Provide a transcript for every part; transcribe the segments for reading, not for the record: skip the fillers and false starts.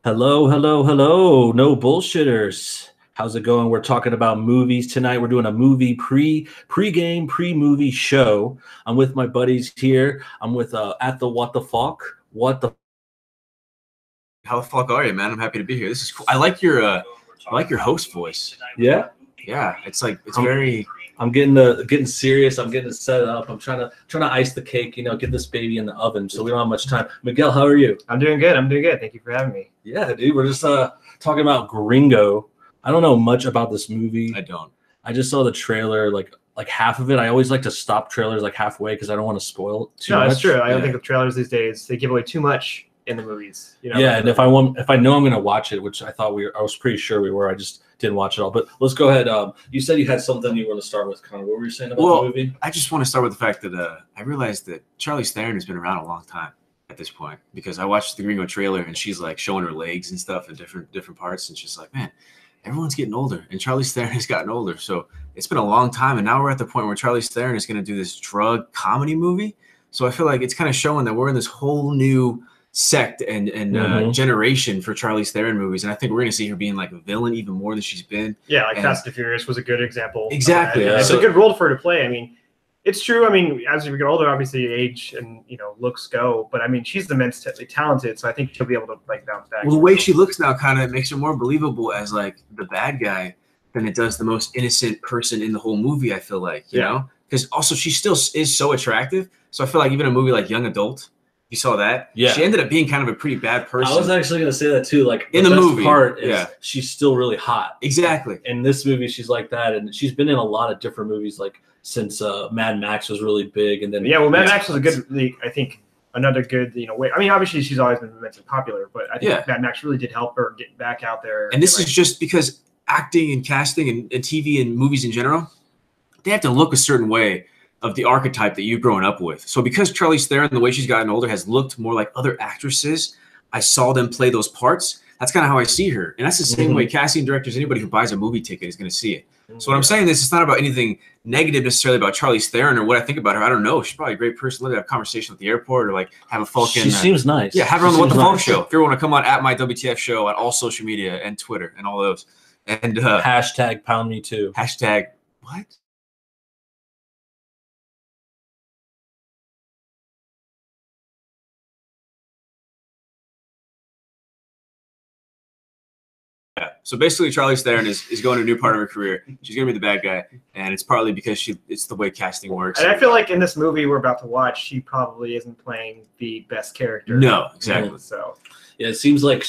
Hello, hello, hello. No bullshitters. How's it going? We're talking about movies tonight. We're doing a movie pre-game, pre-movie show. I'm with my buddies here. I'm with at the what the fuck? What the How the fuck are you, man? I'm happy to be here. This is cool. I like your host voice. Yeah? Yeah, it's very. I'm getting serious. I'm getting it set up. I'm trying to ice the cake, get this baby in the oven so we don't have much time. Miguel, how are you? I'm doing good. Thank you for having me. Yeah, dude. We're just talking about Gringo. I don't know much about this movie. I don't. I just saw the trailer, like half of it. I always like to stop trailers like halfway because I don't want to spoil too much. No, it's true. I don't think the trailers these days, they give away too much in the movies. Yeah, and if I know I'm gonna watch it, which I was pretty sure we were. I just didn't watch it all. But let's go ahead. You said you had something you want to start with, Connor. What were you saying about the movie? I just want to start with the fact that I realized that Charlize Theron has been around a long time at this point, because I watched the Gringo trailer and she's like showing her legs and stuff in different parts, and she's like, man, everyone's getting older, and Charlize Theron has gotten older. So it's been a long time, and now we're at the point where Charlize Theron is going to do this drug comedy movie. So I feel like it's kind of showing that we're in this whole new sect and generation for Charlize Theron movies, and I think we're going to see her being like a villain even more than she's been. Yeah, like Fast and Furious was a good example. Exactly. It's a good role for her to play. I mean, it's true. I mean, as you get older, obviously age and looks go, but I mean, she's immensely talented, so I think she'll be able to like bounce back. Well, the way she looks now kind of makes her more believable as like the bad guy than it does the most innocent person in the whole movie. I feel like you know, because also she still is so attractive. So I feel like even a movie like Young Adult, you saw that, she ended up being kind of a pretty bad person. I was actually going to say that too. Like in the movie, part is she's still really hot. Exactly. In this movie, she's like that, and she's been in a lot of different movies, like since Mad Max was really big, and then Mad Max was a good. I think another good way. I mean, obviously she's always been immensely popular, but I think Mad Max really did help her get back out there. And this is just because acting and casting and TV and movies in general, they have to look a certain way of the archetype that you've grown up with. So because Charlize Theron, the way she's gotten older, has looked more like other actresses, I saw them play those parts. That's kind of how I see her. And that's the same way casting directors, anybody who buys a movie ticket is going to see it. So when I'm saying this, it's not about anything negative necessarily about Charlize Theron or what I think about her. I don't know. She's probably a great person. Let her have a conversation at the airport or like have a fucking. She seems nice. Yeah, have her on the What the Fuck show. If you want to come on at my WTF show on all social media and Twitter and all those. And hashtag pound me too. Hashtag what? Yeah. So basically, Charlize Theron is going to a new part of her career. She's going to be the bad guy, and it's partly because it's the way casting works. And I feel like in this movie we're about to watch, she probably isn't playing the best character. No, exactly. So yeah, it seems like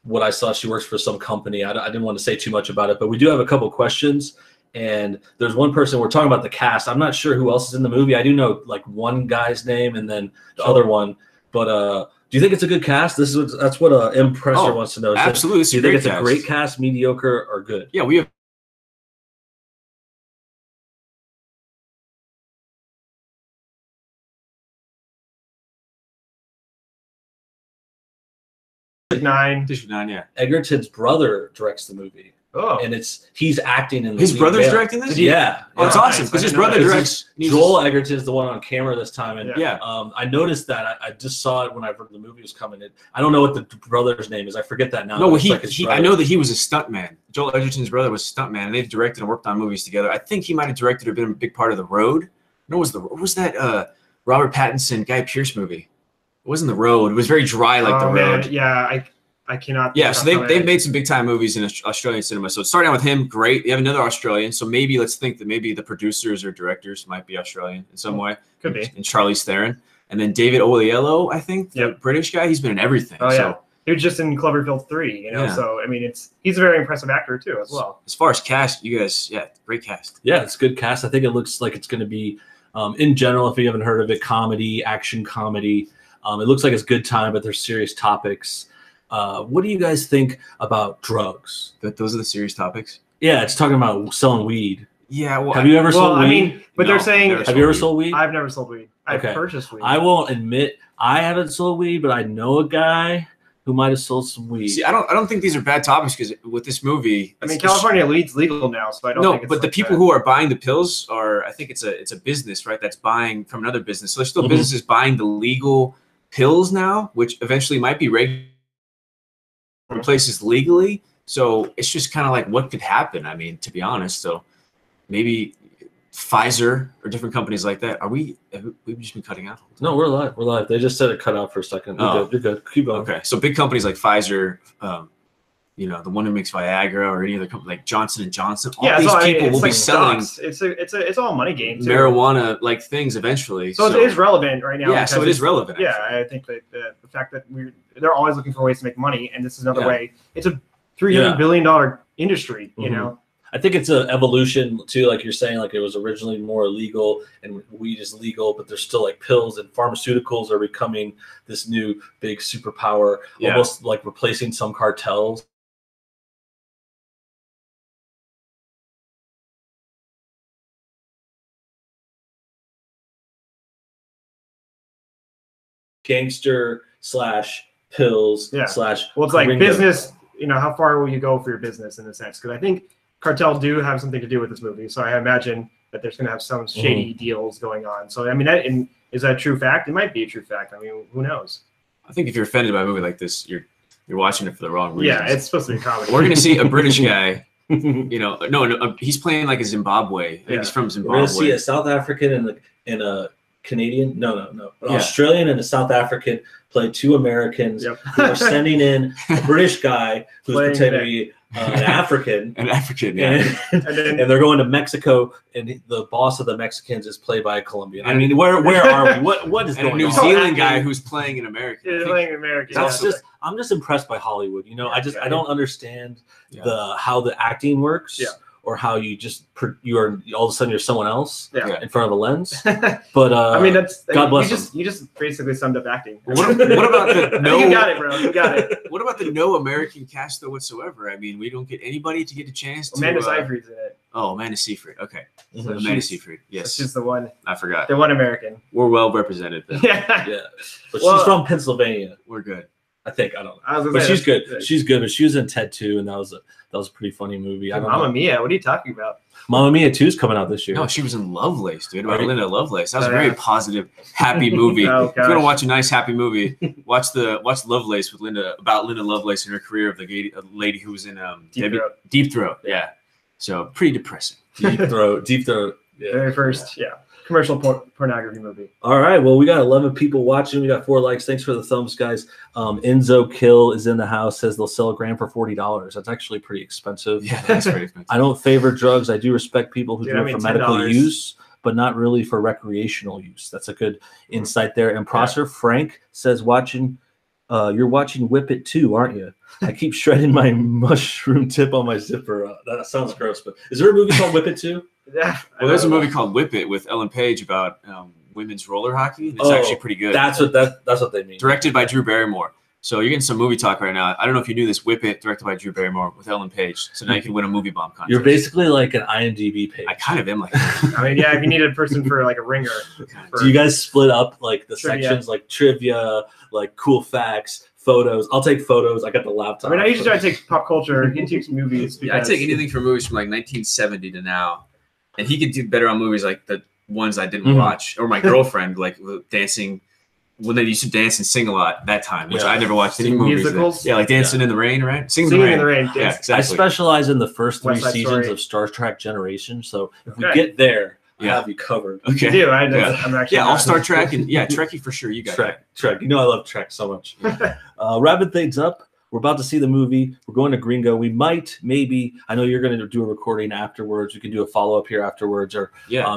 what I saw, she works for some company. I didn't want to say too much about it, but we do have a couple questions. And there's one person, we're talking about the cast. I'm not sure who else is in the movie. I do know like one guy's name and then the other one, but do you think it's a good cast? That's what Impressor wants to know. Absolutely. Do you think it's a great cast, mediocre, or good? Yeah, we have. District 9, yeah. Egerton's brother directs the movie. Oh. And he's acting in the His brother's directing this? Yeah. Oh, it's awesome because his brother directs. Joel Egerton's the one on camera this time. And yeah. I noticed that. I just saw it when I heard the movie was coming. I don't know what the brother's name is. I forget that now. No, well, I know that he was a stuntman. Joel Egerton's brother was a stuntman, and they've directed and worked on movies together. I think he might have directed or been a big part of The Road. No, what was that Robert Pattinson, Guy Pearce movie? It wasn't The Road. It was very dry like The Road. Yeah, I cannot. Yeah, so they've made some big time movies in Australian cinema. So starting out with him, great. We have another Australian, so maybe let's think that maybe the producers or directors might be Australian in some way. Could be. And Charlize Theron, and then David Oyelowo, I think, the British guy. He's been in everything. Oh yeah, he was just in Cloverfield 3. So I mean, he's a very impressive actor too as well. As far as cast, you guys, great cast. Yeah, it's a good cast. I think it looks like it's going to be, in general, if you haven't heard of it, comedy, action comedy. It looks like it's good time, but there's serious topics. What do you guys think about drugs? Those are the serious topics? Yeah, it's talking about selling weed. Yeah, well, have you ever sold weed? I mean, but they're saying, have you ever sold weed? I've never sold weed. I've purchased weed. I won't admit I haven't sold weed, but I know a guy who might have sold some weed. See, I don't think these are bad topics because with this movie, I mean, California weed's legal now, so I don't. think it's but the people who are buying the pills are, I think it's a business, right? That's buying from another business. So there's still businesses buying the legal pills now, which eventually might be regulated. places legally. So it's just kind of like what could happen. I mean, to be honest, so maybe Pfizer or different companies like that. We've just been cutting out? No, we're live. We're live. They just said it cut out for a second. You're good. Keep going. Okay. So big companies like Pfizer, you know, the one who makes Viagra or any other company like Johnson & Johnson, all these people will be selling it's all money game too. Marijuana like things eventually. So it is relevant right now. Yeah, so it is relevant. Yeah, I think that the fact that they're always looking for ways to make money, and this is another way. It's a $300 billion industry, you know. I think it's an evolution too, like you're saying, like it was originally more illegal and weed is legal, but there's still like pills and pharmaceuticals are becoming this new big superpower, almost like replacing some cartels. Gangster / pills / well, it's like Gringo. Business, you know, how far will you go for your business in a sense? Because I think cartels do have something to do with this movie, so I imagine that there's going to have some shady deals going on. So I mean, is that a true fact? It might be a true fact. I mean, who knows? I think if you're offended by a movie like this, you're watching it for the wrong reasons. Yeah, it's supposed to be a comedy. We're going to see a British guy. You know, no, he's playing like a Zimbabwe. I think he's from Zimbabwe. We're going to see a South African and a Canadian. No. An Australian and a South African play two Americans who are sending in a British guy who's pretending to be an African. And they're going to Mexico, and the boss of the Mexicans is played by a Colombian. I mean, where are we? What is going on? A New Zealand guy who's playing an American. Yeah, playing an American. I'm just impressed by Hollywood. You know, I don't understand how the acting works. Yeah. Or how you you are all of a sudden you're someone else in front of a lens. But I mean, God bless you just basically summed up acting. What about the no? You got it, bro. You got it. What about the no American cast though whatsoever? I mean, we don't get anybody to get a chance. Amanda Seyfried's in it. Oh, Amanda Seyfried. Okay, so Amanda Seyfried. Yes, she's the one. I forgot. The one American. We're well represented. Then. Yeah. But she's from Pennsylvania. We're good. I think. I don't know. But she's good. She's good. But she was in Ted 2, and that was a pretty funny movie. Mamma Mia. What are you talking about? Mamma Mia 2 is coming out this year. No, she was in Lovelace, dude. About Linda Lovelace. That was a very positive, happy movie. If you want to watch a nice, happy movie, watch Lovelace with Linda Lovelace and her career of the lady who was in Deep Throat. Yeah. So pretty depressing. Deep Throat. Yeah. Very first, commercial pornography movie. All right. Well, we got 11 people watching. We got 4 likes. Thanks for the thumbs, guys. Enzo Kill is in the house, says they'll sell a gram for $40. That's actually pretty expensive. Yeah, that's pretty expensive. I don't favor drugs. I do respect people who do it for medical use, but not really for recreational use. That's a good insight there. And Prosser Frank says, you're watching Whip It too, aren't you? I keep shredding my mushroom tip on my zipper. That sounds gross, but is there a movie called Whip It too? Yeah. Well, there's a movie called Whip It with Ellen Page about women's roller hockey. It's actually pretty good. That's what they mean. Directed by Drew Barrymore. So you're getting some movie talk right now. I don't know if you knew this. Whip It, directed by Drew Barrymore with Ellen Page. So now you can win a movie bomb contest. You're basically like an IMDb page. I kind of am like that. I mean, if you need a person for like a ringer. Do you guys split up like the sections, like trivia, like cool facts, photos? I'll take photos. I got the laptop. I mean, I usually try to take pop culture. He takes movies. I take anything from movies from like 1970 to now. And he could do better on movies like the ones I didn't watch. Or my girlfriend, like dancing, when they used to dance and sing a lot that time, which I never watched any movies. Musicals? Yeah, like Dancing in the Rain, right? Singing in the Rain. Yeah, exactly. I specialize in the first 3 seasons of Star Trek Generation. So if we get there, I have you covered. Okay. You do. I'm actually all Star Trek and Trekkie for sure. You got Trek. You know I love Trek so much. Wrapping things up. We're about to see the movie. We're going to Gringo. We might, maybe, I know you're going to do a recording afterwards. We can do a follow-up here afterwards or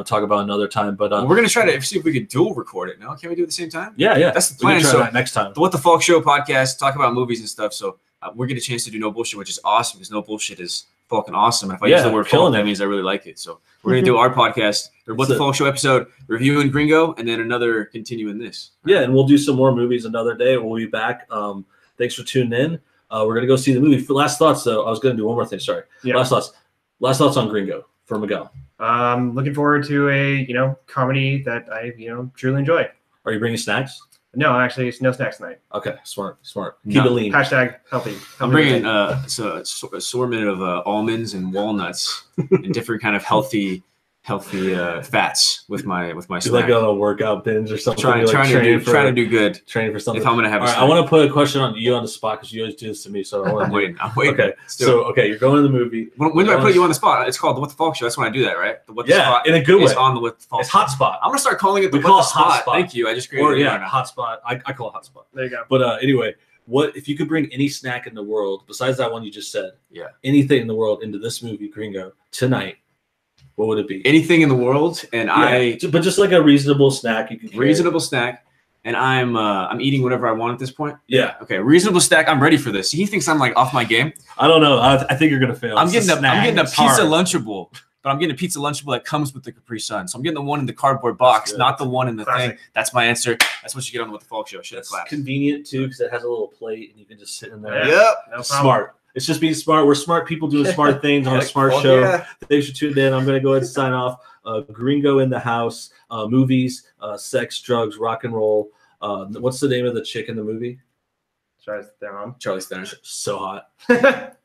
talk about another time. But we're going to try to see if we could dual record it. No? Can we do it at the same time? Yeah. That's the plan. So next time. The What the Falk Show podcast, talk about movies and stuff. So we're getting a chance to do No Bullshit, which is awesome because No Bullshit is fucking awesome. If I use the word falk, that means I really like it. So we're going to do our podcast, or What the Falk Show episode, reviewing Gringo, and then another continuing this. Yeah, and we'll do some more movies another day. We'll be back. Thanks for tuning in. We're going to go see the movie. For last thoughts, though, I was going to do one more thing. Sorry. Yeah. Last thoughts on Gringo for Miguel. Looking forward to a, comedy that I, truly enjoy. Are you bringing snacks? No, actually, it's no snacks tonight. Okay, smart. Keep it lean. Hashtag healthy. I'm bringing an assortment of almonds and walnuts and different kind of healthy healthy fats with my Do snack. like on a workout binge or something. Trying to do good. Training for something. If I'm gonna have. All right, I want to put a question on you on the spot because you always do this to me. So I'm waiting. Okay, so okay, you're going to the movie. When do I put you on the spot? It's called the What the Falk Show. That's when I do that, right? The What the Spot. In a good way. It's on the What the Falk. It's Hot Spot. I'm gonna start calling it the What the Spot. Thank you. I just created it. Hot Spot. I call it Hot Spot. There you go. But anyway, what if you could bring any snack in the world besides that one you just said? Yeah. Anything in the world into this movie, Gringo, tonight? What would it be? Anything in the world, and but just like a reasonable snack you can carry. Reasonable snack, and I'm eating whatever I want at this point. Yeah. Okay. Reasonable snack. I'm ready for this. He thinks I'm like off my game. I don't know. I think you're gonna fail. I'm getting a pizza Lunchable, but I'm getting a pizza Lunchable that comes with the Capri Sun. So I'm getting the one in the cardboard box, not the one in the thing. That's my answer. That's what you get on the What the Falk Show. That's convenient too because it has a little plate and you can just sit in there. Yep. No Smart. It's just being smart. We're smart people doing smart things on a smart show. Yeah. Thanks for tuning in. I'm going to go ahead and sign off. Gringo in the house. Movies, sex, drugs, rock and roll. What's the name of the chick in the movie? Charlize Theron. Charlize Theron. So hot.